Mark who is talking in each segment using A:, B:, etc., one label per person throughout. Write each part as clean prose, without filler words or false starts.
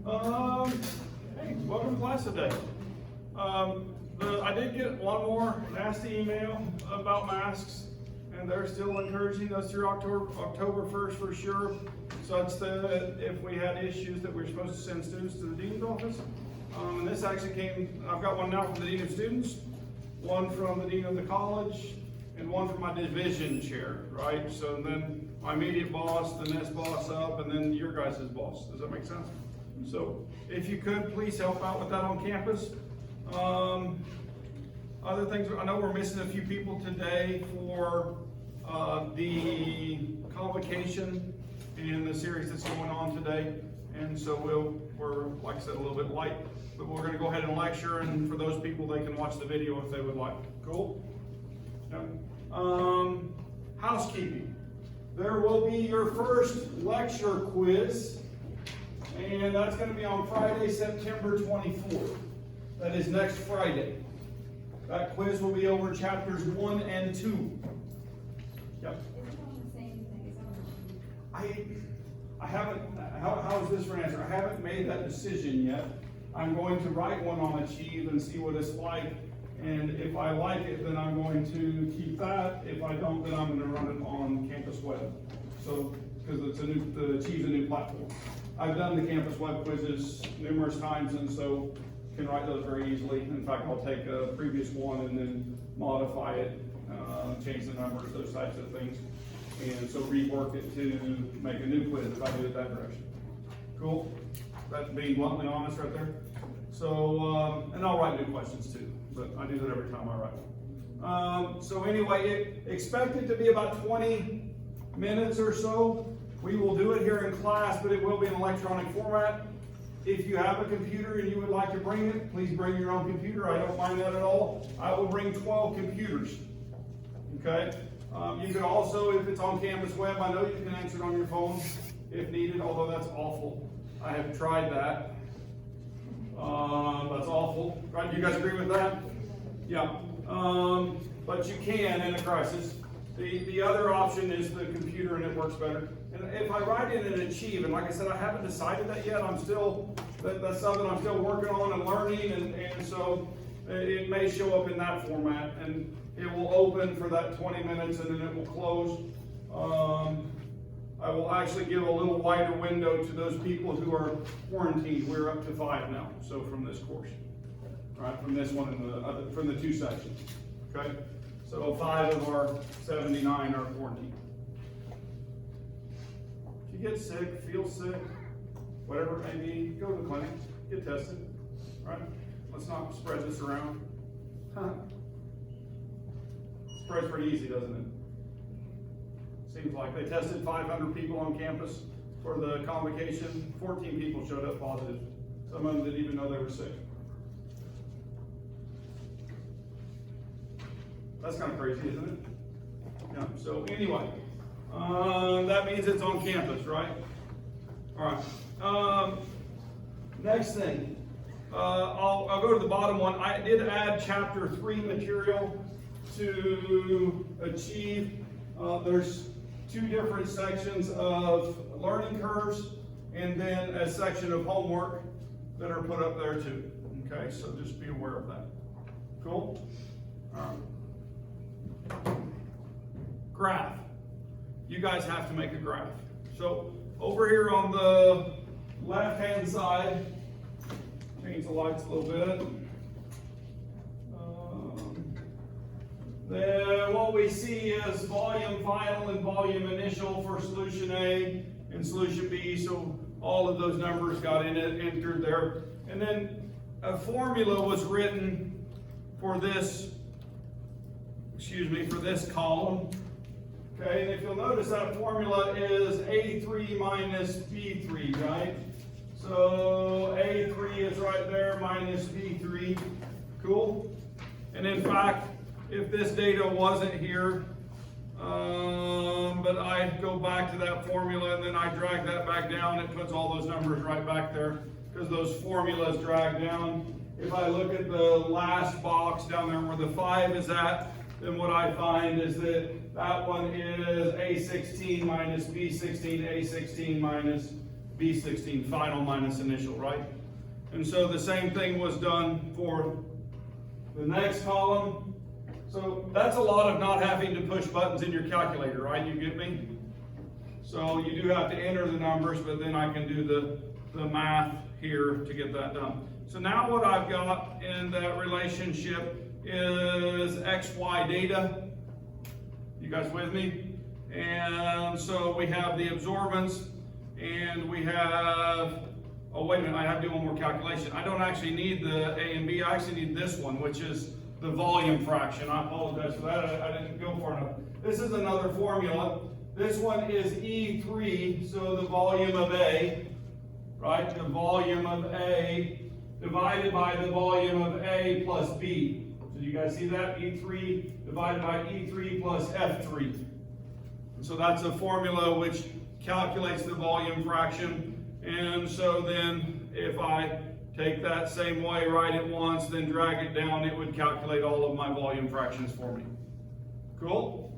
A: Hey, welcome to class today. I did get one more nasty email about masks, and they're still encouraging us through October 1st for sure, such that if we had issues that we're supposed to send students to the dean's office. And this actually came, I've got one now from the dean of students, one from the dean of the college, and one from my division chair, right? So then my immediate boss, the next boss up, and then your guys' boss. Does that make sense? So if you could, please help out with that on campus. Other things, I know we're missing a few people today for the convocation in the series that's going on today. And so we're, like I said, a little bit light, but we're gonna go ahead and lecture, and for those people, they can watch the video if they would like. Cool? Yeah. Housekeeping. There will be your first lecture quiz, and that's going to be on Friday, September 24th. That is next Friday. That quiz will be over chapters 1 and 2. Yep.
B: Is it on the same thing as
A: I haven't, how is this for an answer? I haven't made that decision yet. I'm going to write one on Achieve and see what it's like. And if I like it, then I'm going to keep that. If I don't, then I'm going to run it on Campus Web. So, because the Achieve's a new platform. I've done the Campus Web quizzes numerous times, and so can write those very easily. In fact, I'll take a previous one and then modify it, change the numbers, those types of things. And so rework it to make a new quiz if I do it that direction. Cool? That's being bluntly honest right there. So, and I'll write new questions too, but I do that every time I write. So anyway, expect it to be about 20 minutes or so. We will do it here in class, but it will be in electronic format. If you have a computer and you would like to bring it, please bring your own computer. I don't mind that at all. I will bring 12 computers. Okay? You can also, if it's on Campus Web, I know you can answer it on your phone if needed, although that's awful. I have tried that. That's awful. Right? You guys agree with that? Yeah. But you can in a crisis. The other option is the computer, and it works better. And if I write it in Achieve, and like I said, I haven't decided that yet. I'm still, that's something I'm still working on and learning, and so it may show up in that format, and it will open for that 20 minutes, and then it will close. I will actually give a little wider window to those people who are quarantined. We're up to 5 now, so from this course, right? From this one and the other, from the 2 sections, okay? So 5 of our 79 are quarantined. If you get sick, feel sick, whatever it may be, go to the clinic, get tested, right? Let's not spread this around. Spreads pretty easy, doesn't it? Seems like they tested 500 people on campus for the convocation. 14 people showed up positive. Some of them didn't even know they were sick. That's kind of crazy, isn't it? Yeah. So anyway, that means it's on campus, right? All right. Next thing, I'll go to the bottom one. I did add chapter 3 material to Achieve. There's 2 different sections of learning curves, and then a section of homework that are put up there too. Okay, so just be aware of that. Cool? All right. Graph. You guys have to make a graph. So over here on the left-hand side, change the lights a little bit. Then what we see is volume final and volume initial for solution A and solution B. So all of those numbers got entered there. And then a formula was written for this, for this column. Okay, and if you'll notice, that formula is A3 minus B3, right? So A3 is right there minus B3. Cool? And in fact, if this data wasn't here, but I go back to that formula and then I drag that back down, it puts all those numbers right back there because those formulas drag down. If I look at the last box down there where the 5 is at, then what I find is that that one is A16 minus B16, A16 minus V16, final minus initial, right? And so the same thing was done for the next column. So that's a lot of not having to push buttons in your calculator, right? You get me? So you do have to enter the numbers, but then I can do the math here to get that done. So now what I've got in that relationship is XY data. You guys with me? And so we have the absorbance, and we have, oh wait a minute, I have to do one more calculation. I don't actually need the A and B, I actually need this one, which is the volume fraction. I apologize for that, I didn't go far enough. This is another formula. This one is E3, so the volume of A, right? The volume of A divided by the volume of A plus B. So you guys see that? E3 divided by E3 plus F3. And so that's a formula which calculates the volume fraction. And so then if I take that same way, write it once, then drag it down, it would calculate all of my volume fractions for me. Cool?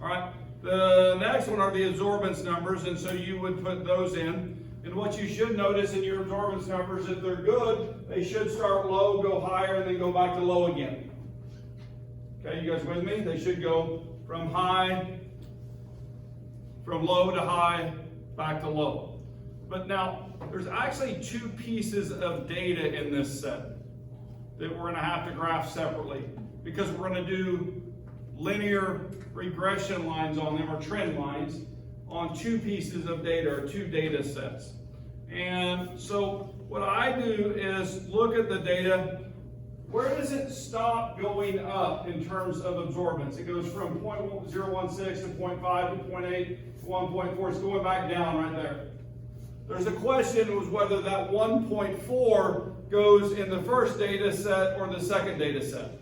A: All right. The next one are the absorbance numbers, and so you would put those in. And what you should notice in your absorbance numbers, if they're good, they should start low, go higher, and then go back to low again. Okay, you guys with me? They should go from low to high, back to low. But now, there's actually two pieces of data in this set that we're going to have to graph separately, because we're going to do linear regression lines on them, or trend lines, on two pieces of data, or two data sets. And so what I do is look at the data. Where does it stop going up in terms of absorbance? It goes from 0.016 to 0.5 to 0.8 to 1.4. It's going back down right there. There's a question was whether that 1.4 goes in the first data set or the second data set.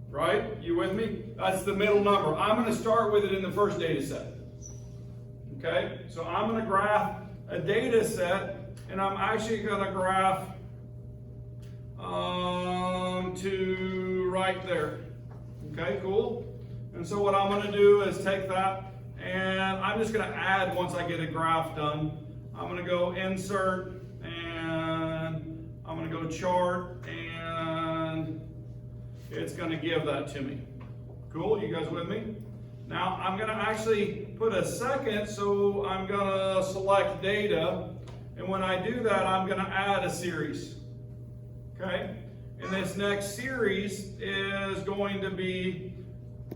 A: Right? You with me? That's the middle number. I'm going to start with it in the first data set. Okay? So I'm going to graph a data set, and I'm actually going to graph to right there. Okay, cool? And so what I'm going to do is take that, and I'm just going to add once I get a graph done. I'm going to go insert, and I'm going to go chart, and it's going to give that to me. Cool, you guys with me? Now I'm going to actually put a second, so I'm going to select data, and when I do that, I'm going to add a series. Okay? And this next series is going to be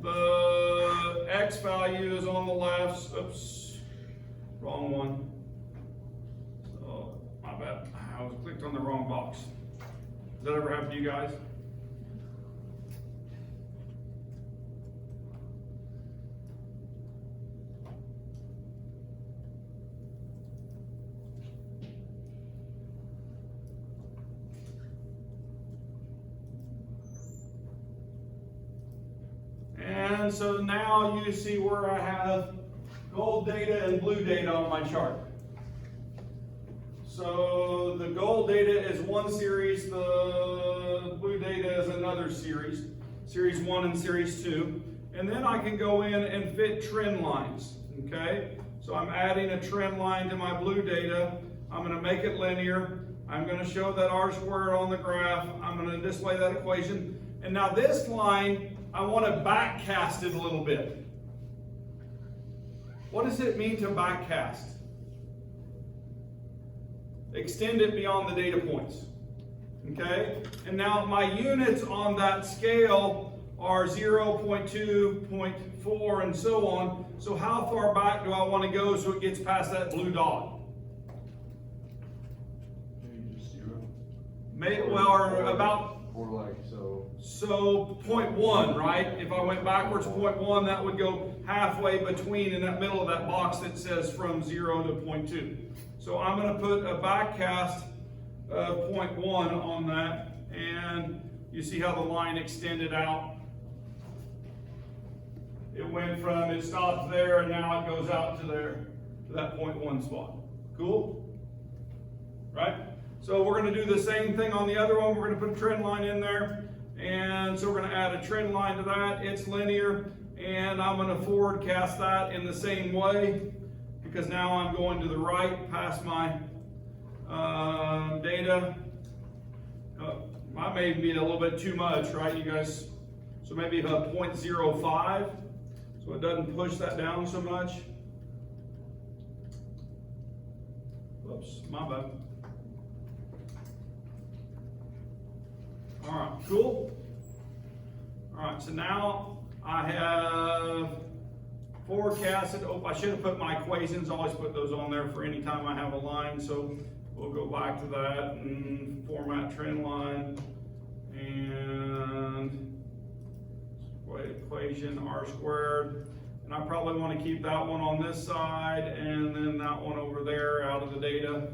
A: the X value is on the left. Oops, wrong one. So, my bad. I was clicked on the wrong box. Does that ever happen to you guys? And so now you see where I have gold data and blue data on my chart. So the gold data is one series, the blue data is another series, series 1 and series 2. And then I can go in and fit trend lines, okay? So I'm adding a trend line to my blue data. I'm going to make it linear. I'm going to show that R squared on the graph. I'm going to display that equation. And now this line, I want to backcast it a little bit. What does it mean to backcast? Extend it beyond the data points. Okay? And now my units on that scale are 0, 0.2, 0.4, and so on. So how far back do I want to go so it gets past that blue dot?
C: Maybe just 0.
A: Well, or about...
C: Or like so.
A: So 0.1, right? If I went backwards 0.1, that would go halfway between in that middle of that box that says from 0 to 0.2. So I'm going to put a backcast of 0.1 on that, and you see how the line extended out. It went from, it stopped there, and now it goes out to there, to that 0.1 spot. Cool? Right? So we're going to do the same thing on the other one. We're going to put a trend line in there. And so we're going to add a trend line to that. It's linear. And I'm going to forward cast that in the same way, because now I'm going to the right past my data. I may be a little bit too much, right, you guys? So maybe a 0.05, so it doesn't push that down so much. Whoops, my bad. All right, cool. All right, so now I have forecasted. Oh, I should have put my equations. I always put those on there for any time I have a line. So we'll go back to that and format trend line and equation R squared. And I probably want to keep that one on this side and then that one over there out of the data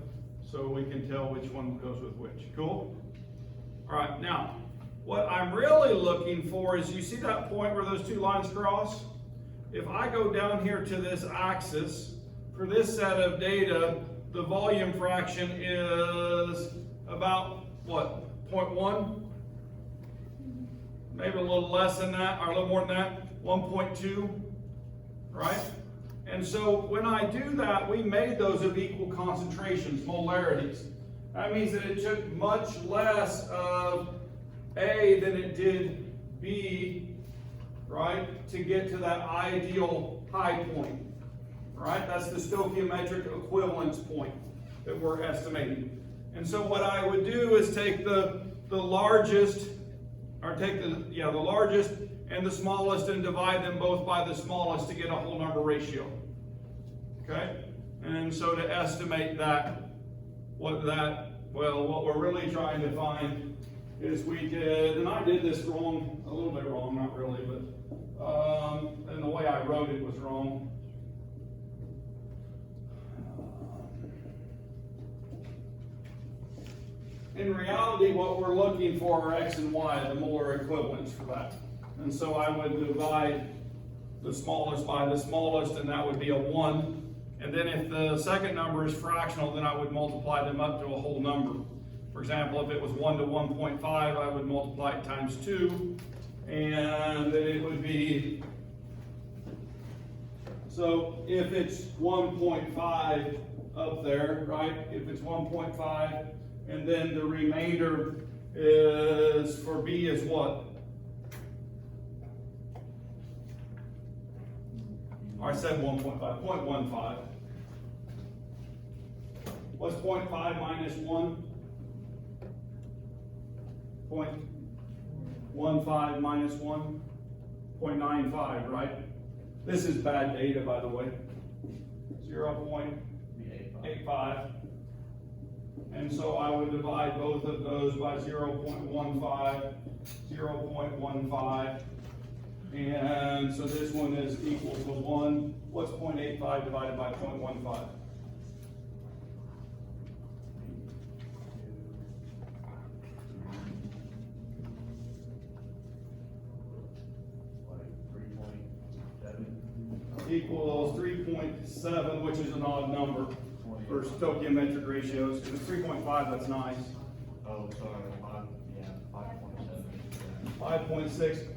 A: so we can tell which one goes with which. Cool? All right, now what I'm really looking for is, you see that point where those two lines cross? If I go down here to this axis, for this set of data, the volume fraction is about, what, 0.1? Maybe a little less than that, or a little more than that, 1.2, right? And so when I do that, we made those of equal concentrations, molarities. That means that it took much less of A than it did B, right, to get to that ideal high point, right? That's the stoichiometric equivalence point that we're estimating. And so what I would do is take the largest, or take the largest and the smallest and divide them both by the smallest to get a whole number ratio, okay? And so to estimate that, what we're really trying to find is we did, and I did this wrong, a little bit wrong, not really, but and the way I wrote it was wrong. In reality, what we're looking for are X and Y, the molar equivalents for that. And so I would divide the smallest by the smallest, and that would be a 1. And then if the second number is fractional, then I would multiply them up to a whole number. For example, if it was 1 to 1.5, I would multiply it times 2, and then it would be, so if it's 1.5 up there, right? If it's 1.5, and then the remainder is, for B is what? I said 1.5, 0.15. What's 0.5 minus 1? 0.15 minus 1? 0.95, right? This is bad data, by the way. 0.85. And so I would divide both of those by 0.15, 0.15. And so this one is equal to 1. What's 0.85 divided by 0.15? Equals 3.7, which is an odd number for stoichiometric ratios. If it's 3.5, that's nice.
C: Oh, sorry, 5.7.
A: 5.6.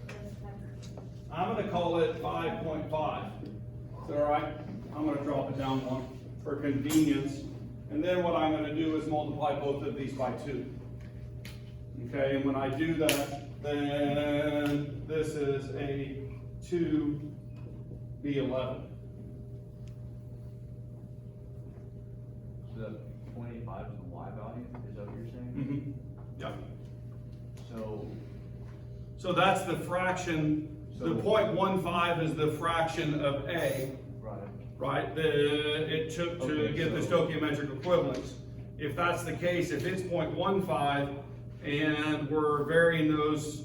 A: I'm going to call it 5.5. Is that all right? I'm going to drop it down one for convenience. And then what I'm going to do is multiply both of these by 2. Okay, and when I do that, then this is a 2B11.
C: So that 0.85 is the Y value, is that what you're saying?
A: Mm-hmm. Yeah. So that's the fraction. The 0.15 is the fraction of A, right? It took to get the stoichiometric equivalence. If that's the case, if it's 0.15 and we're varying those,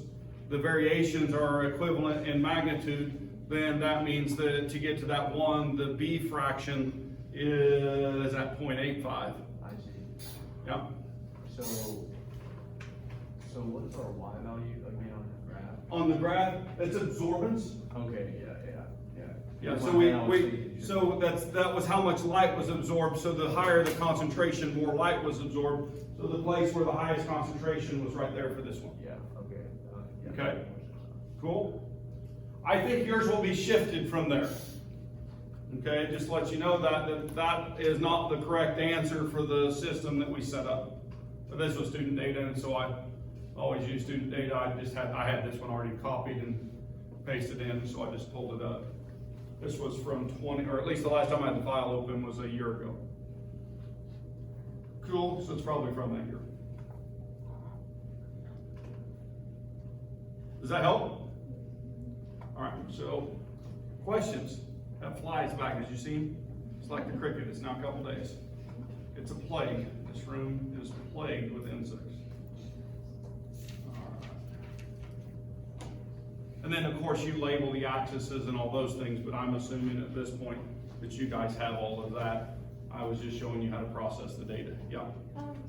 A: the variations are equivalent in magnitude, then that means that to get to that 1, the B fraction is at 0.85.
C: I see.
A: Yeah.
C: So what's our Y value again on the graph?
A: On the graph, it's absorbance.
C: Okay, yeah.
A: Yeah, so that was how much light was absorbed. So the higher the concentration, more light was absorbed. So the place where the highest concentration was right there for this one.
C: Yeah, okay.
A: Okay, cool. I think yours will be shifted from there. Okay, just to let you know that is not the correct answer for the system that we set up. So this was student data, and so I always use student data. I had this one already copied and pasted in, so I just pulled it up. This was from 20, or at least the last time I had the file open was a year ago. Cool, so it's probably from that year. Does that help? All right, so questions? That flies back, as you see. It's like the cricket, it's now a couple days. It's a plague. This room is plagued with insects. All right. And then, of course, you label the axes and all those things, but I'm assuming at this point that you guys have all of that. I was just showing you how to process the data. Yeah.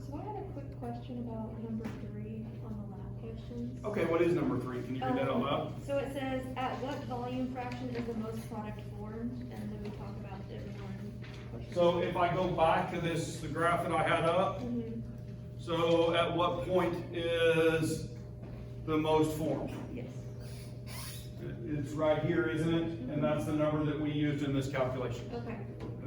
B: So I had a quick question about number 3 on the lab questions.
A: Okay, what is number 3? Can you read that out loud?
B: So it says, at what volume fraction is the most product formed? And then we talk about everyone.
A: So if I go back to the graph that I had up, so at what point is the most formed?
B: Yes.
A: It's right here, isn't it? And that's the number that we used in this calculation.
B: Okay.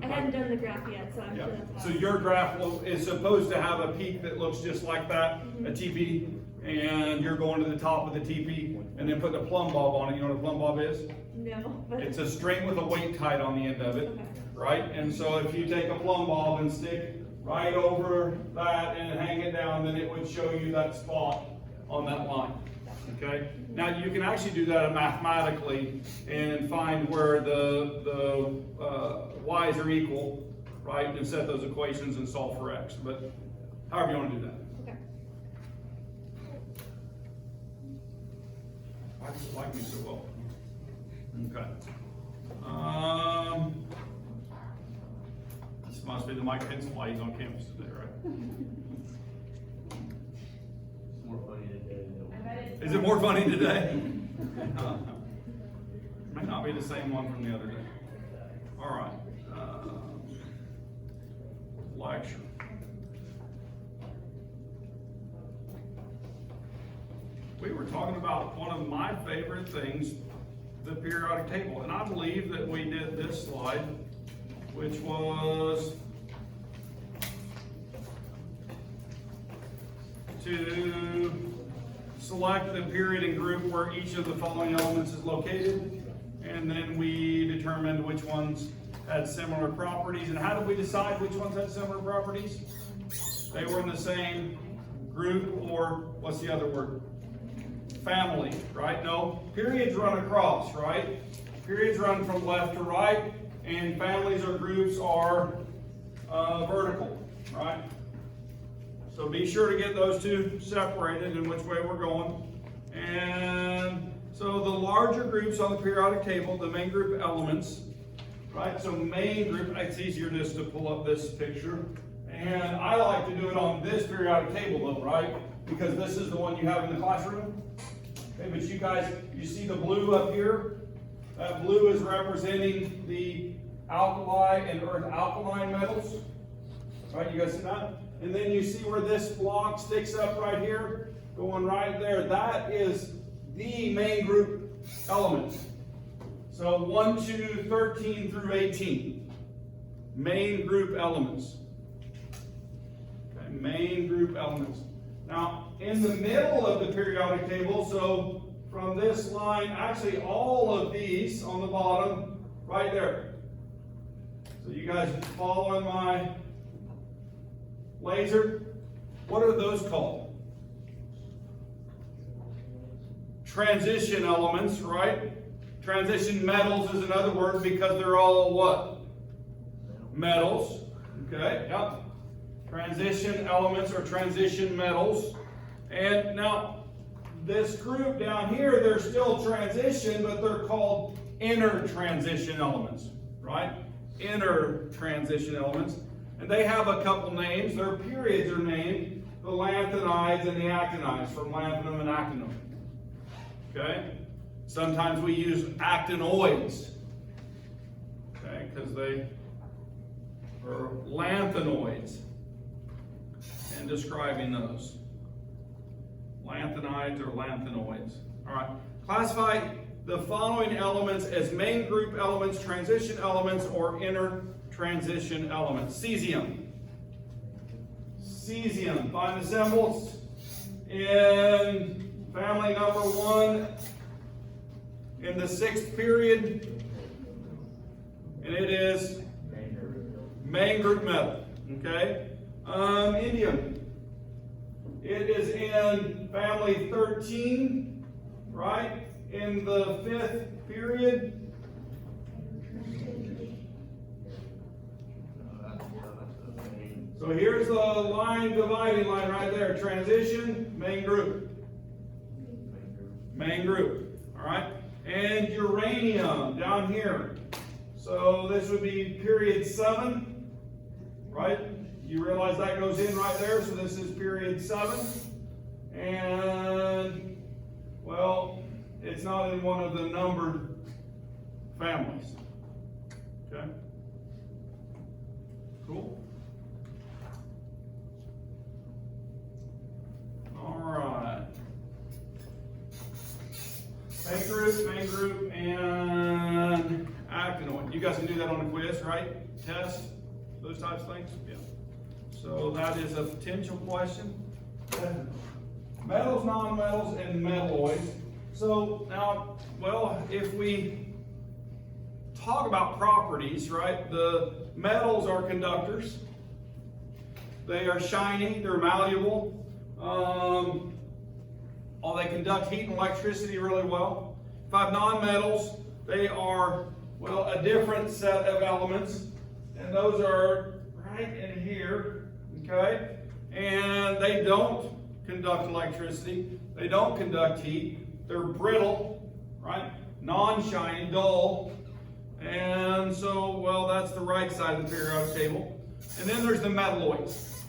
B: I hadn't done the graph yet, so I'm
A: Yeah.
B: sure that's
A: So your graph is supposed to have a peak that looks just like that, a TP, and you're going to the top of the TP and then putting a plumb bob on it. You know what a plumb bob is?
B: No, but.
A: It's a string with a weight tied on the end of it,
B: Okay.
A: right? And so if you take a plumb bob and stick right over that and hang it down, then it would show you that spot on that line, okay? Now you can actually do that mathematically and find where the y's are equal, right? And set those equations and solve for x, but however you want to do that.
B: Okay.
A: I just like me so well. Okay. This must be the Mike Pence fly. He's on campus today, right?
C: It's more funny today than
A: Is it more funny today? Might not be the same one from the other day. All right. Lecture. We were talking about one of my favorite things, the periodic table. And I believe that we did this slide, which was to select the period and group where each of the following elements is located. And then we determined which ones had similar properties. And how did we decide which ones had similar properties? They were in the same group, or what's the other word? Family, right? No, periods run across, right? Periods run from left to right, and families or groups are vertical, right? So be sure to get those two separated in which way we're going. And so the larger groups on the periodic table, the main group elements, right? So main group, it's easier just to pull up this picture. And I like to do it on this periodic table though, right? Because this is the one you have in the classroom. Okay, but you guys, you see the blue up here? That blue is representing the alkali and earth alkaline metals. Right, you guys see that? And then you see where this block sticks up right here, going right there. That is the main group elements. So 1, 2, 13 through 18. Main group elements. Okay, main group elements. Now, in the middle of the periodic table, so from this line, actually all of these on the bottom, right there. So you guys following my laser? What are those called? Transition elements, right? Transition metals is another word because they're all what? Metals. Okay, yep. Transition elements or transition metals. And now, this group down here, they're still transition, but they're called inner transition elements, right? Inner transition elements. And they have a couple names. Their periods are named the lanthanides and the actinides, from lanthanum and actinum. Okay? Sometimes we use actinoids, okay, because they are lanthanoids, and describing those. Lanthanides or lanthanoids. All right. Classify the following elements as main group elements, transition elements, or inner transition elements. Cesium. Cesium. Find the symbols in family number 1 in the 6th period. And it is main group metal. Okay? Indium. It is in family 13, right? In the 5th period. So here's the line, dividing line right there. Transition, main group. Main group. All right? And uranium down here. So this would be period 7, right? You realize that goes in right there, so this is period 7. And, well, it's not in one of the numbered families. Okay? Cool? All right. Main group, and actinoid. You guys can do that on a quiz, right? Test, those types of things? Yeah. So that is a potential question. Metals, nonmetals, and metalloids. So now, well, if we talk about properties, right? The metals are conductors. They are shiny, they're malleable. They conduct heat and electricity really well. If I have nonmetals, they are, well, a different set of elements. And those are right in here, okay? And they don't conduct electricity. They don't conduct heat. They're brittle, right? Non-shiny, dull. And so, well, that's the right side of the periodic table. And then there's the metalloids.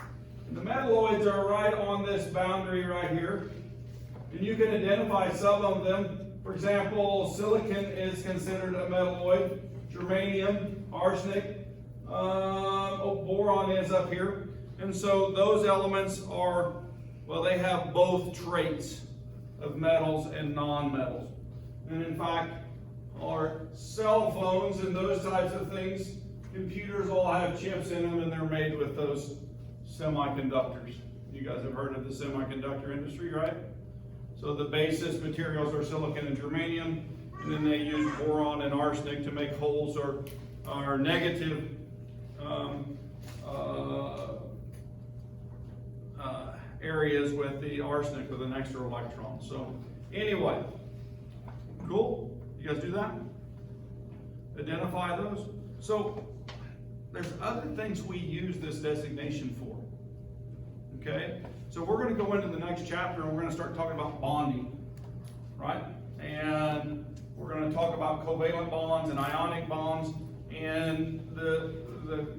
A: And the metalloids are right on this boundary right here. And you can identify some of them. For example, silicon is considered a metalloid. Germanium, arsenic, boron is up here. And so those elements are, well, they have both traits of metals and non-metals. And in fact, our cell phones and those types of things, computers all have chips in them, and they're made with those semiconductors. You guys have heard of the semiconductor industry, right? So the basis materials are silicon and germanium, and then they use boron and arsenic to make holes or negative areas with the arsenic with an extra electron. So anyway, cool? You guys do that? Identify those. So there's other things we use this designation for. Okay? So we're going to go into the next chapter and we're going to start talking about bonding, right? And we're going to talk about covalent bonds and ionic bonds. And the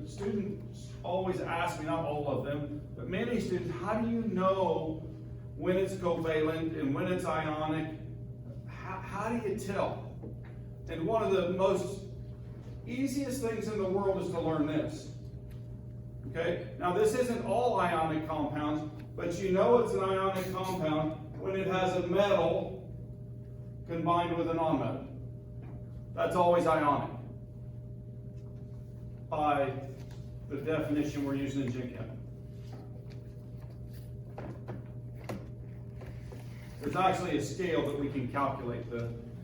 A: students always ask me, not all of them, but many students, how do you know when it's covalent and when it's ionic? How do you tell? And one of the most easiest things in the world is to learn this. Okay? Now this isn't all ionic compounds, but you know it's an ionic compound when it has a metal combined with a nonmetal. That's always ionic by the definition we're using in Gen Chem. There's actually a scale that we can calculate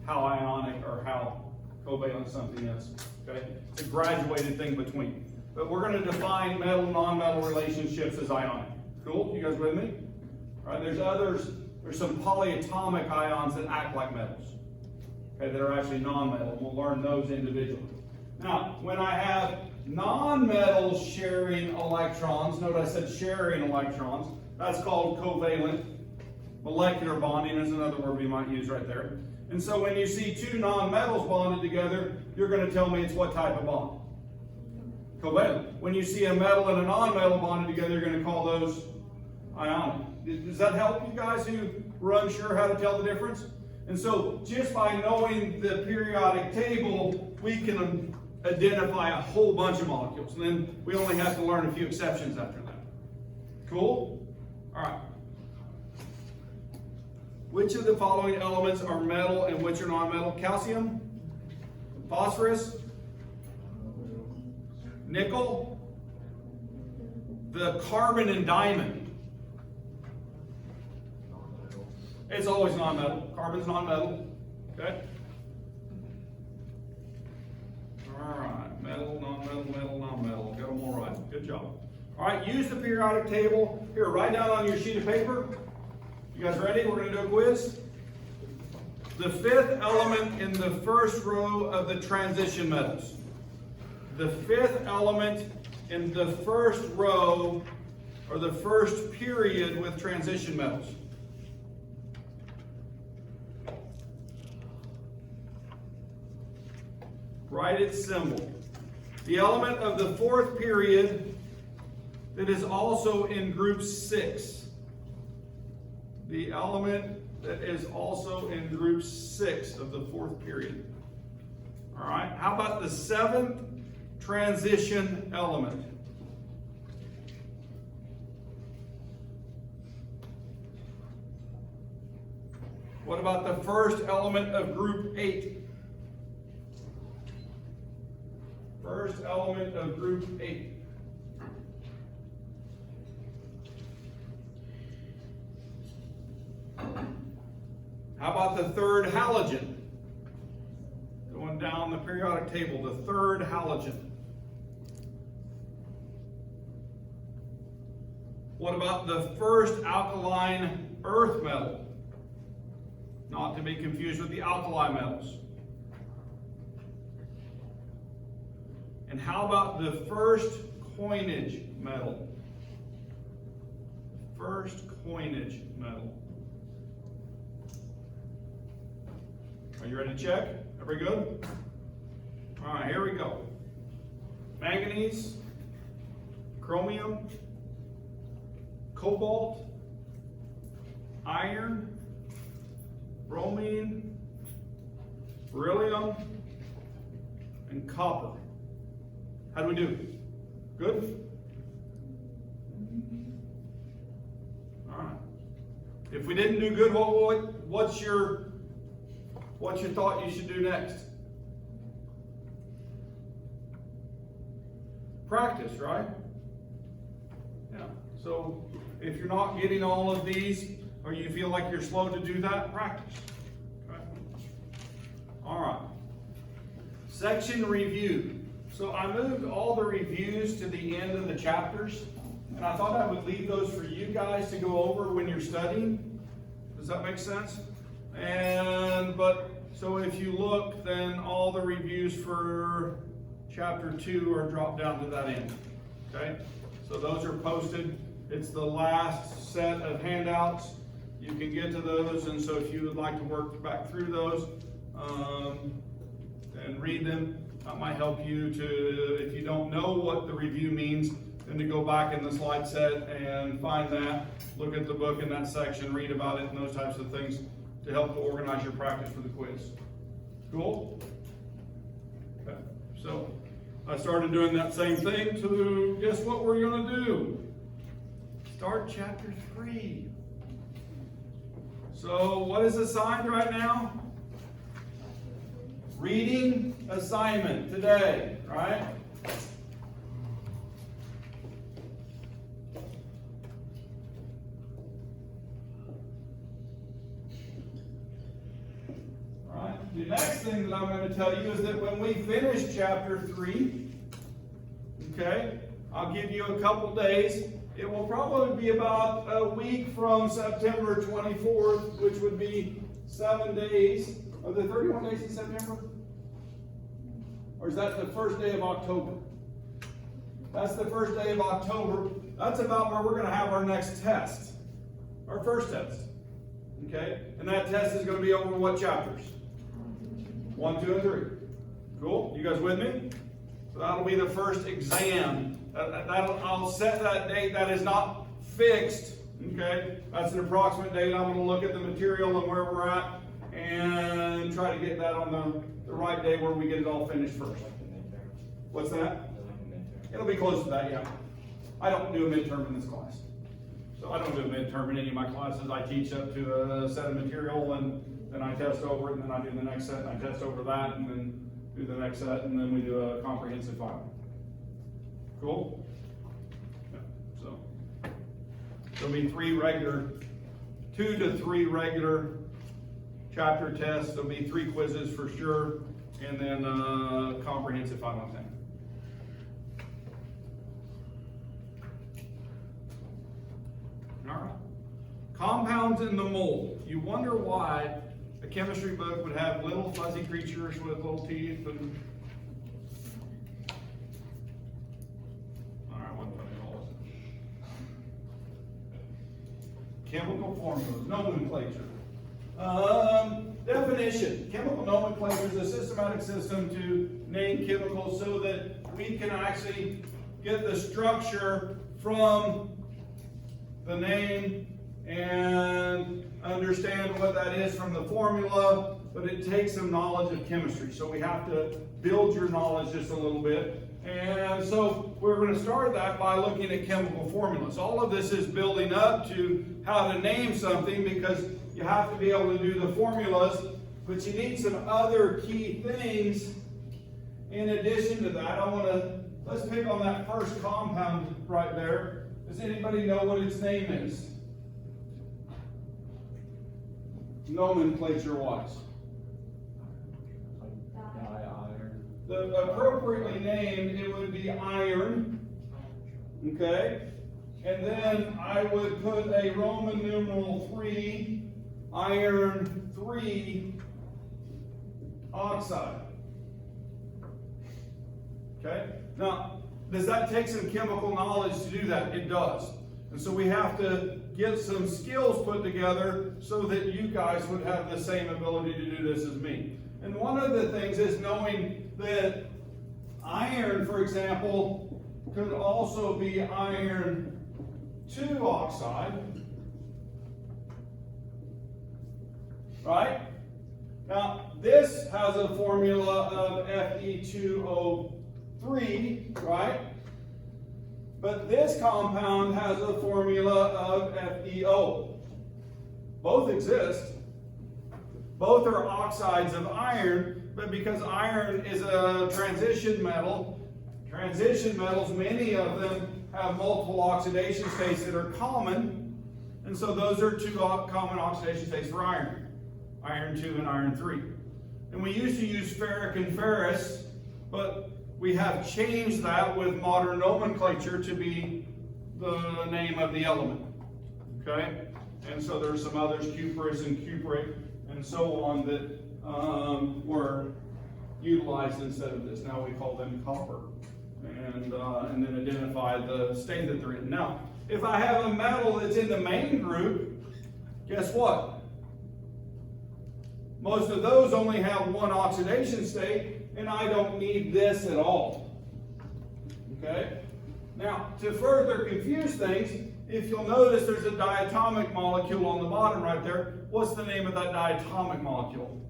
A: how ionic or how covalent something is. Okay? It's a graduated thing between. But we're going to define metal-non-metal relationships as ionic. Cool? You guys with me? All right, there's some polyatomic ions that act like metals. Okay, that are actually non-metal. We'll learn those individually. Now, when I have non-metals sharing electrons, note I said sharing electrons, that's called covalent. Molecular bonding is another word we might use right there. And so when you see two non-metals bonded together, you're going to tell me it's what type of bond? Covalent. When you see a metal and a non-metal bonded together, you're going to call those ionic. Does that help you guys who were unsure how to tell the difference? And so just by knowing the periodic table, we can identify a whole bunch of molecules. And then we only have to learn a few exceptions after that. Cool? All right. Which of the following elements are metal and which are non-metal? Calcium, phosphorus, nickel, the carbon in diamond. It's always non-metal. Carbon's non-metal. Okay? Alright, metal, non-metal, metal, non-metal. Got them all right. Good job. Alright, use the periodic table. Here, write down on your sheet of paper. You guys ready? We're going to do a quiz. The fifth element in the first row of the transition metals. The fifth element in the first row or the first period with transition metals. Write its symbol. The element of the fourth period that is also in group 6. The element that is also in group 6 of the fourth period. All right, how about the seventh transition element? What about the first element of group 8? First element of group 8. How about the third halogen? Going down the periodic table, the third halogen. What about the first alkaline earth metal? Not to be confused with the alkali metals. And how about the first coinage metal? First coinage metal. Are you ready to check? Everybody good? All right, here we go. Manganese, chromium, cobalt, iron, bromine, beryllium, and copper. How do we do? Good? All right. If we didn't do good, what's your thought you should do next? Practice, right? Yeah. So if you're not getting all of these, or you feel like you're slow to do that, practice. Okay. All right. Section review. So I moved all the reviews to the end of the chapters, and I thought I would leave those for you guys to go over when you're studying. Does that make sense? So if you look, then all the reviews for chapter 2 are dropped down to that end. Okay? So those are posted. It's the last set of handouts. You can get to those, and so if you would like to work back through those and read them, that might help you to, if you don't know what the review means, then to go back in the slide set and find that, look at the book in that section, read about it and those types of things to help to organize your practice for the quiz. Cool? Okay. So I started doing that same thing to, guess what we're going to do? Start chapter 3. So what is assigned right now? Reading assignment today, right? All right. The next thing that I'm going to tell you is that when we finish chapter 3, okay, I'll give you a couple days. It will probably be about a week from September 24th, which would be 7 days. Are there 31 days in September? Or is that the first day of October? That's the first day of October. That's about where we're going to have our next test. Our first test. Okay? And that test is going to be over what chapters? 1, 2, and 3. Cool? You guys with me? So that'll be the first exam. I'll set that date. That is not fixed. Okay? That's an approximate date. I'm going to look at the material and where we're at and try to get that on the right day where we get it all finished first. What's that? It'll be close to that, yeah. I don't do a midterm in this class. So I don't do a midterm in any of my classes. I teach up to a set of material, and then I test over it, and then I do the next set, and I test over that, and then do the next set, and then we do a comprehensive final. Cool? Yeah, so there'll be 2 to 3 regular chapter tests. There'll be 3 quizzes for sure, and then comprehensive final exam. All right. Compounds in the mold. You wonder why a chemistry book would have little fuzzy creatures with little teeth and. All right, what do I call it? Chemical formulas, nomenclature. Definition. Chemical nomenclature is a systematic system to name chemicals so that we can actually get the structure from the name and understand what that is from the formula, but it takes some knowledge of chemistry. So we have to build your knowledge just a little bit. And so we're going to start that by looking at chemical formulas. All of this is building up to how to name something, because you have to be able to do the formulas, but you need some other key things in addition to that. Let's pick on that first compound right there. Does anybody know what its name is? Nomenclature-wise.
C: Iron.
A: The appropriately named, it would be iron. Okay? And then I would put a Roman numeral 3, iron 3 oxide. Okay? Now, does that take some chemical knowledge to do that? It does. And so we have to get some skills put together so that you guys would have the same ability to do this as me. And one of the things is knowing that iron, for example, could also be iron 2 oxide. Right? Now, this has a formula of Fe2O3, right? But this compound has a formula of FeO. Both exist. Both are oxides of iron, but because iron is a transition metals, many of them have multiple oxidation states that are common, and so those are 2 common oxidation states for iron. Iron 2 and iron 3. And we used to use ferric and ferrous, but we have changed that with modern nomenclature to be the name of the element. Okay? And so there's some others, cuprous and cupric, and so on, that were utilized instead of this. Now we call them copper. And then identify the state that they're in. Now, if I have a metal that's in the main group, guess what? Most of those only have 1 oxidation state, and I don't need this at all. Okay? Now, to further confuse things, if you'll notice there's a diatomic molecule on the bottom right there. What's the name of that diatomic molecule?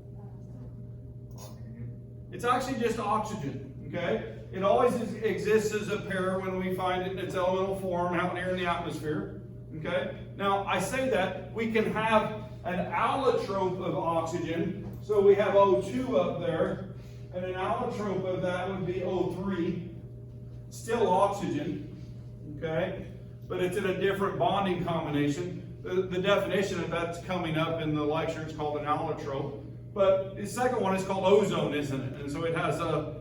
A: It's actually just oxygen. Okay? It always exists as a pair when we find it in its elemental form out here in the atmosphere. Okay? Now, I say that we can have an allotrope of oxygen. So we have O2 up there, and an allotrope of that would be O3. Still oxygen. Okay? But it's in a different bonding combination. The definition of that's coming up in the lecture. It's called an allotrope. But the second one is called ozone, isn't it? And so it has a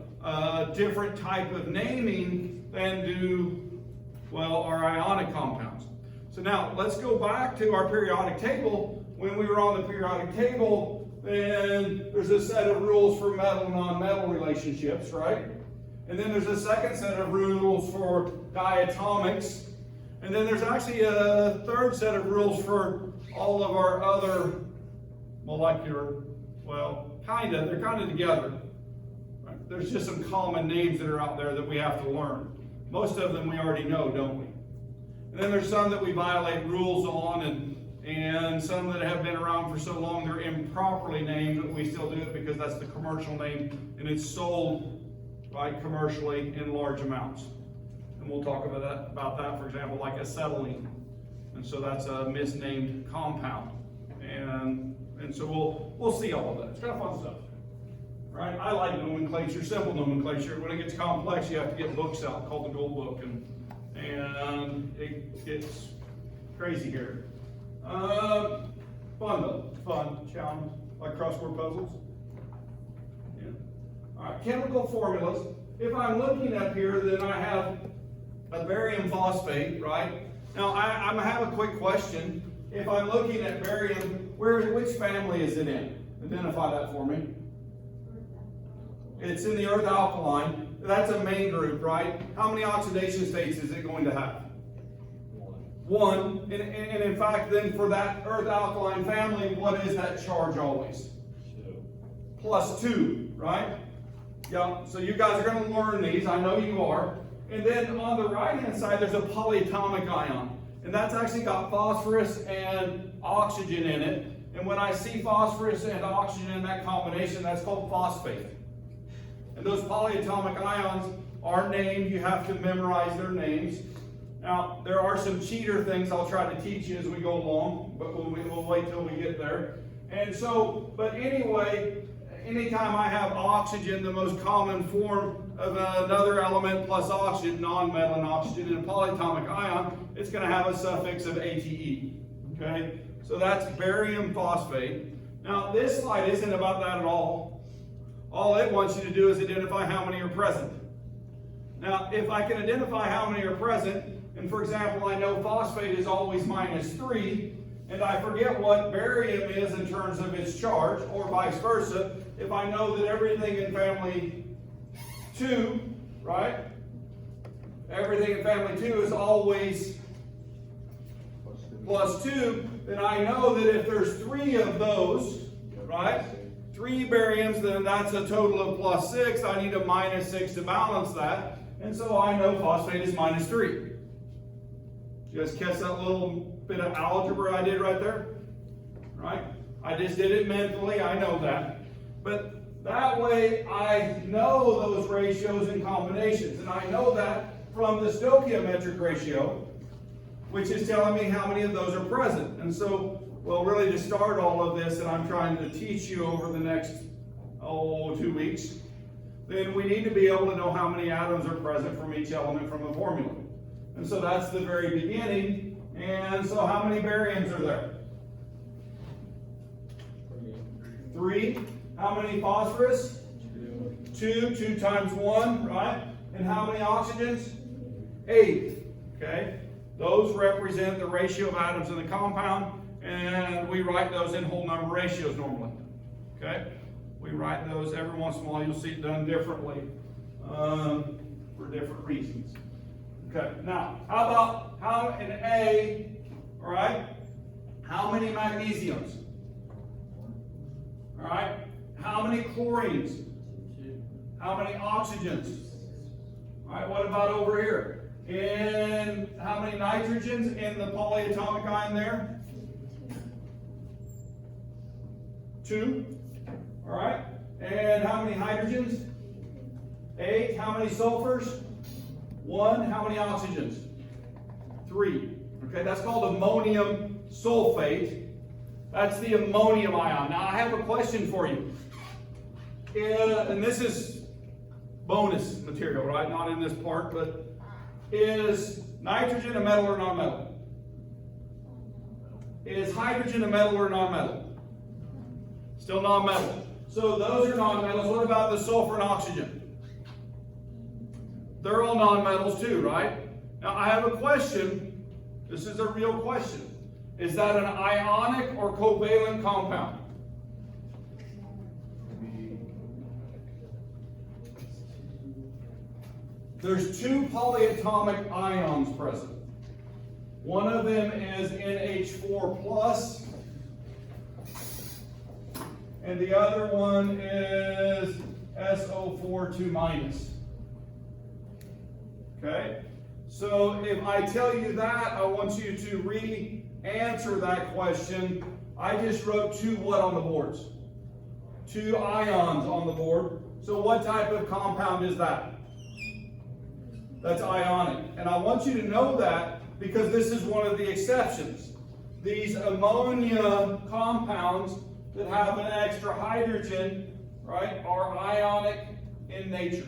A: different type of naming than do, well, our ionic compounds. So now let's go back to our periodic table. When we were on the periodic table, then there's a set of rules for metal-non-metal relationships, right? And then there's a second set of rules for diatomics. And then there's actually a third set of rules for all of our other molecular, well, they're kind of together. Right? There's just some common names that are out there that we have to learn. Most of them we already know, don't we? And then there's some that we violate rules on, and some that have been around for so long they're improperly named, but we still do it because that's the commercial name, and it's sold, right, commercially in large amounts. And we'll talk about that, for example, like acetylene. And so that's a misnamed compound. And so we'll see all of that. It's kind of fun stuff. Right? I like nomenclature, simple nomenclature. When it gets complex, you have to get books out called the Gold Book, and it gets crazy here. Fun though, fun, challenge, like crossword puzzles. Yeah. All right, chemical formulas. If I'm looking up here, then I have a barium phosphate, right? Now I have a quick question. If I'm looking at barium, which family is it in? Identify that for me. It's in the earth alkaline. That's a main group, right? How many oxidation states is it going to have? One. And in fact, then for that earth alkaline family, what is that charge always? +2, right? Yeah, so you guys are going to learn these. I know you are. And then on the right-hand side, there's a polyatomic ion. And that's actually got phosphorus and oxygen in it. And when I see phosphorus and oxygen in that combination, that's called phosphate. And those polyatomic ions are named. You have to memorize their names. Now, there are some cheater things I'll try to teach you as we go along, but we'll wait till we get there. And so, but anyway, anytime I have oxygen, the most common form of another element plus oxygen, non-metal and oxygen, in a polyatomic ion, it's going to have a suffix of ATE. Okay? So that's barium phosphate. Now, this slide isn't about that at all. All it wants you to do is identify how many are present. Now, if I can identify how many are present, and for example, I know phosphate is always -3, and I forget what barium is in terms of its charge, or vice versa, if I know that everything in family 2, right? Everything in family 2 is always +2, then I know that if there's 3 of those, right? 3 bariums, then that's a total of +6. I need a -6 to balance that. And so I know phosphate is -3. You guys catch that little bit of algebra I did right there? Right? I just did it mentally, I know that. But that way I know those ratios and combinations. And I know that from the stoichiometric ratio, which is telling me how many of those are present. And so, well, really to start all of this, and I'm trying to teach you over the next, 2 weeks, then we need to be able to know how many atoms are present from each element from the formula. And so that's the very beginning. And so how many bariums are there? 3. How many phosphorus? 2. 2 times 1, right? And how many oxygens? 8. Okay? Those represent the ratio of atoms in the compound, and we write those in whole number ratios normally. Okay? We write those every once in a while. You'll see it done differently for different reasons. Okay, now, how in A, all right, how many magnesiums? All right, how many chlorines? How many oxygens? All right, what about over here? And how many nitrogens in the polyatomic ion there? 2. All right, and how many hydrogens? 8. How many sulfurs? 1. How many oxygens? 3. Okay, that's called ammonium sulfate. That's the ammonium ion. Now I have a question for you. And this is bonus material, right? Not in this part, but is nitrogen a metal or non-metal? Is hydrogen a metal or non-metal? Still non-metal. So those are non-metals. What about the sulfur and oxygen? They're all non-metals too, right? Now I have a question. This is a real question. Is that an ionic or covalent compound? There's 2 polyatomic ions present. One of them is NH4+, and the other one is SO4 2-. Okay? So if I tell you that, I want you to re-answer that question. I just wrote 2 what on the boards? 2 ions on the board. So what type of compound is that? That's ionic. And I want you to know that because this is one of the exceptions. These ammonia compounds that have an extra hydrogen, right, are ionic in nature.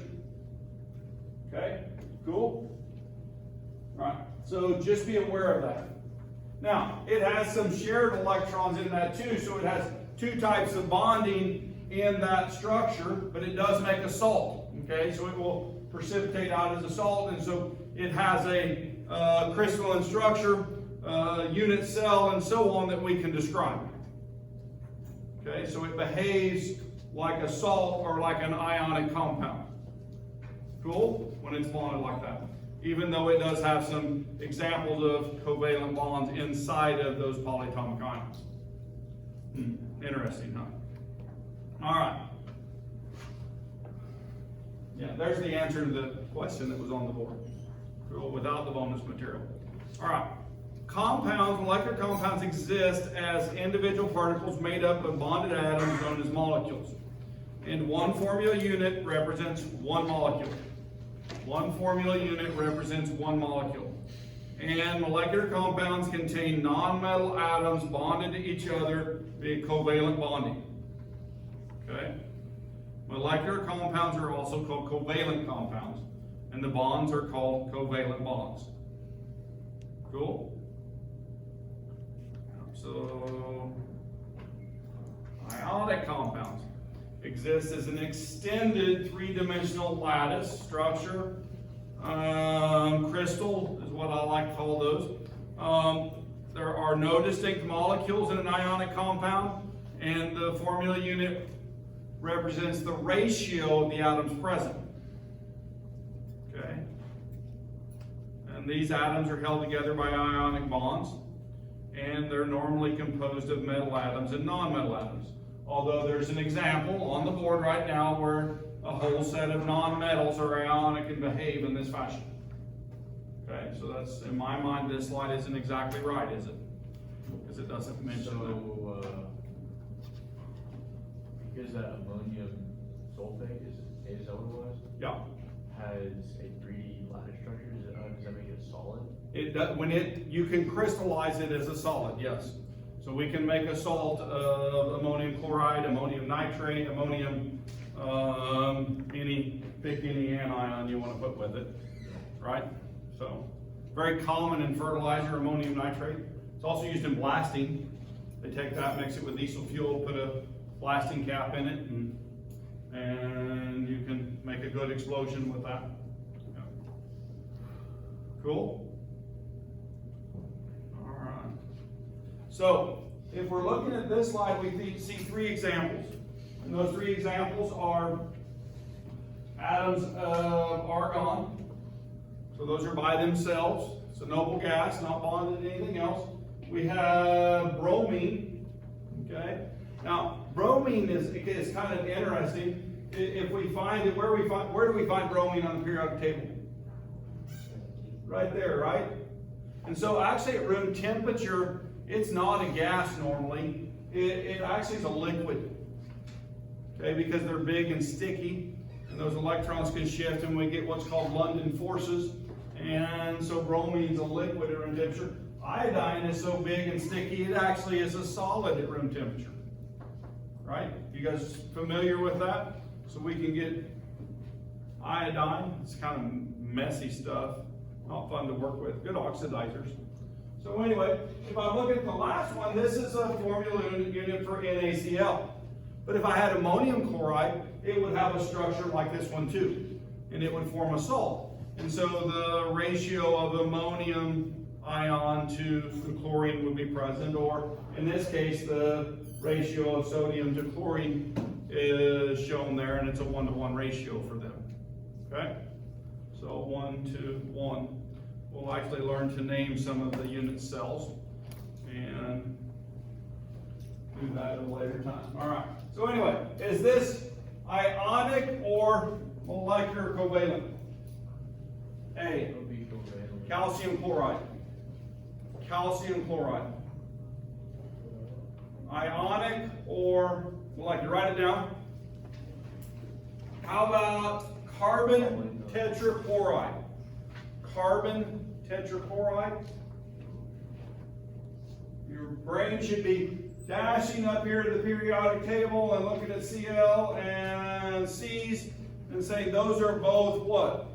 A: Okay, cool? All right, so just be aware of that. Now, it has some shared electrons in that too, so it has two types of bonding in that structure, but it does make a salt. Okay, so it will precipitate out as a salt, and so it has a crystalline structure, unit cell, and so on that we can describe. Okay, so it behaves like a salt or like an ionic compound. Cool? When it's bonded like that. Even though it does have some examples of covalent bonds inside of those polyatomic ions. Interesting, huh? All right. Yeah, there's the answer to the question that was on the board. Cool, without the bonus material. All right. Compounds, molecular compounds exist as individual particles made up of bonded atoms known as molecules. And one formula unit represents one molecule. One formula unit represents one molecule. And molecular compounds contain non-metal atoms bonded to each other via covalent bonding. Okay? Molecular compounds are also called covalent compounds, and the bonds are called covalent bonds. Cool? So, ionic compounds exist as an extended three-dimensional lattice structure. Crystal is what I like to call those. There are no distinct molecules in an ionic compound, and the formula unit represents the ratio of the atoms present. Okay? And these atoms are held together by ionic bonds, and they're normally composed of metal atoms and non-metal atoms. Although there's an example on the board right now where a whole set of non-metals are ionic and behave in this fashion. Okay, so that's, in my mind, this slide isn't exactly right, is it? Because it doesn't mention that.
C: Because that ammonium sulfate is that what it was?
A: Yeah.
C: Has a 3D lattice structure, does that make it solid?
A: It does, you can crystallize it as a solid, yes. So we can make a salt of ammonium chloride, ammonium nitrate, ammonium, pick any anion you want to put with it, right? So, very common in fertilizer, ammonium nitrate. It's also used in blasting. They take that, mix it with diesel fuel, put a blasting cap in it, and you can make a good explosion with that. Yeah. Cool? All right. So, if we're looking at this slide, we see three examples. And those three examples are atoms of argon. So those are by themselves. It's a noble gas, not bonded to anything else. We have bromine. Okay. Now, bromine is kind of interesting. If we find it, where do we find bromine on the periodic table? Right there, right? And so actually at room temperature, it's not a gas normally. It actually is a liquid. Okay, because they're big and sticky, and those electrons can shift, and we get what's called London forces. And so bromine is a liquid at room temperature. Iodine is so big and sticky, it actually is a solid at room temperature. Right? You guys familiar with that? So we can get iodine. It's kind of messy stuff. Not fun to work with. Good oxidizers. So anyway, if I look at the last one, this is a formula unit for NaCl. But if I had ammonium chloride, it would have a structure like this one too. And it would form a salt. And so the ratio of ammonium ion to the chlorine would be present, or in this case, the ratio of sodium to chlorine is shown there, and it's a 1-to-1 ratio for them. Okay? So 1-to-1. We'll actually learn to name some of the unit cells and do that at a later time. All right. So anyway, is this ionic or molecular covalent? A. Calcium chloride. Calcium chloride. Ionic or molecular? Write it down. How about carbon tetrachloride? Carbon tetrachloride. Your brain should be dashing up here to the periodic table and looking at Cl and Cs and saying those are both what?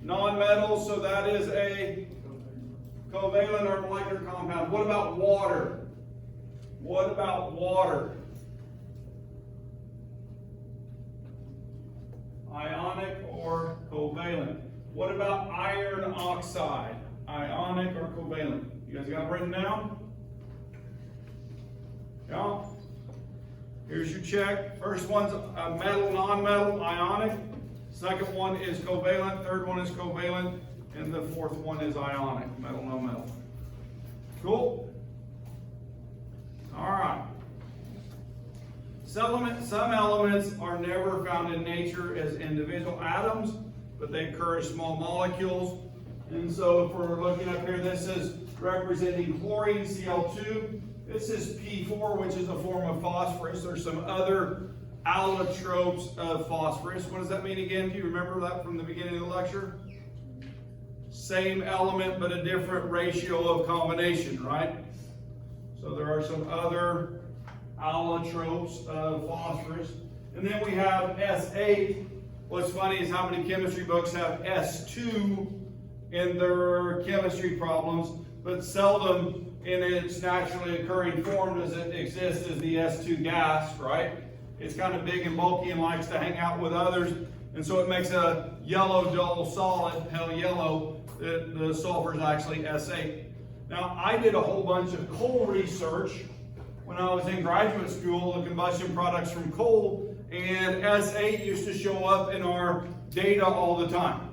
A: Non-metals, so that is a covalent or molecular compound. What about water? What about water? Ionic or covalent? What about iron oxide? Ionic or covalent? You guys got it written down? Yeah? Here's your check. First one's a metal, non-metal, ionic. Second one is covalent. Third one is covalent. And the fourth one is ionic, metal, no metal. Cool? All right. Some elements are never found in nature as individual atoms, but they occur as small molecules. And so if we're looking up here, this is representing chlorine, Cl2. This is P4, which is a form of phosphorus. There's some other allotropes of phosphorus. What does that mean again? Do you remember that from the beginning of the lecture? Same element, but a different ratio of combination, right? So there are some other allotropes of phosphorus. And then we have S8. What's funny is how many chemistry books have S2 in their chemistry problems, but seldom in its naturally occurring form does it exist as the S2 gas, right? It's kind of big and bulky and likes to hang out with others, and so it makes a yellow dull solid, pale yellow. The sulfur is actually S8. Now, I did a whole bunch of coal research when I was in graduate school, the combustion products from coal, and S8 used to show up in our data all the time.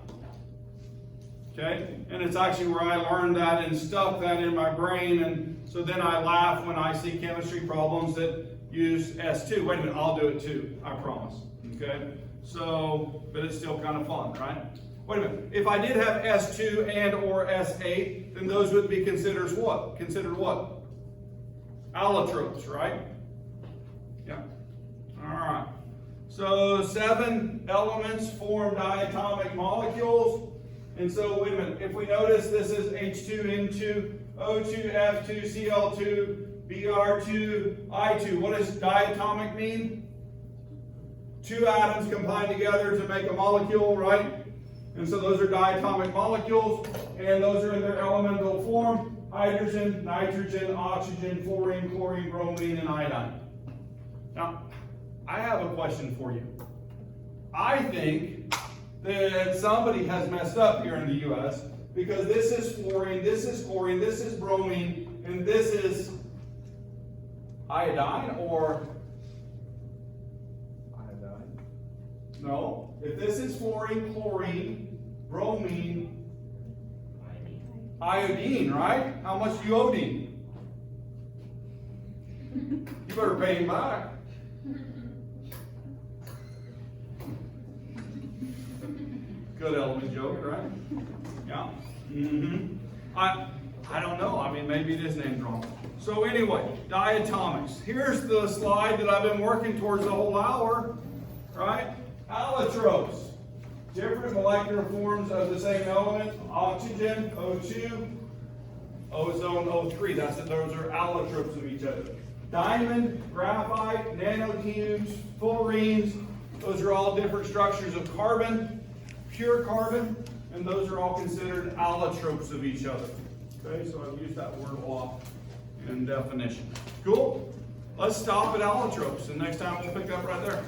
A: Okay? And it's actually where I learned that and stuck that in my brain, and so then I laugh when I see chemistry problems that use S2. Wait a minute, I'll do it too, I promise. Okay? So, but it's still kind of fun, right? Wait a minute, if I did have S2 and or S8, then those would be considered what? Considered what? Allotropes, right? Yeah. All right. So 7 elements form diatomic molecules. And so, wait a minute, if we notice this is H2N2, O2, F2, Cl2, Br2, I2. What does diatomic mean? 2 atoms combined together to make a molecule, right? And so those are diatomic molecules, and those are in their elemental form: hydrogen, nitrogen, oxygen, fluorine, chlorine, bromine, and iodine. Now, I have a question for you. I think that somebody has messed up here in the U.S. because this is fluorine, this is chlorine, this is bromine, and this is iodine, or
C: Iodine.
A: no. If this is fluorine, chlorine, bromine, iodine, right? How much do you owe Dean? You better pay him back. Good element joke, right? Yeah. Mm-hmm. I don't know. I mean, maybe it is named wrong. So anyway, diatomics. Here's the slide that I've been working towards the whole hour, right? Allotropes. Different molecular forms of the same element. Oxygen, O2, ozone, O3. Those are allotropes of each other. Diamond, graphite, nanotubes, fullerenes. Those are all different structures of carbon. Pure carbon, and those are all considered allotropes of each other. Okay, so I've used that word a lot in definition. Cool? Let's stop at allotropes, and next time we'll pick up right there.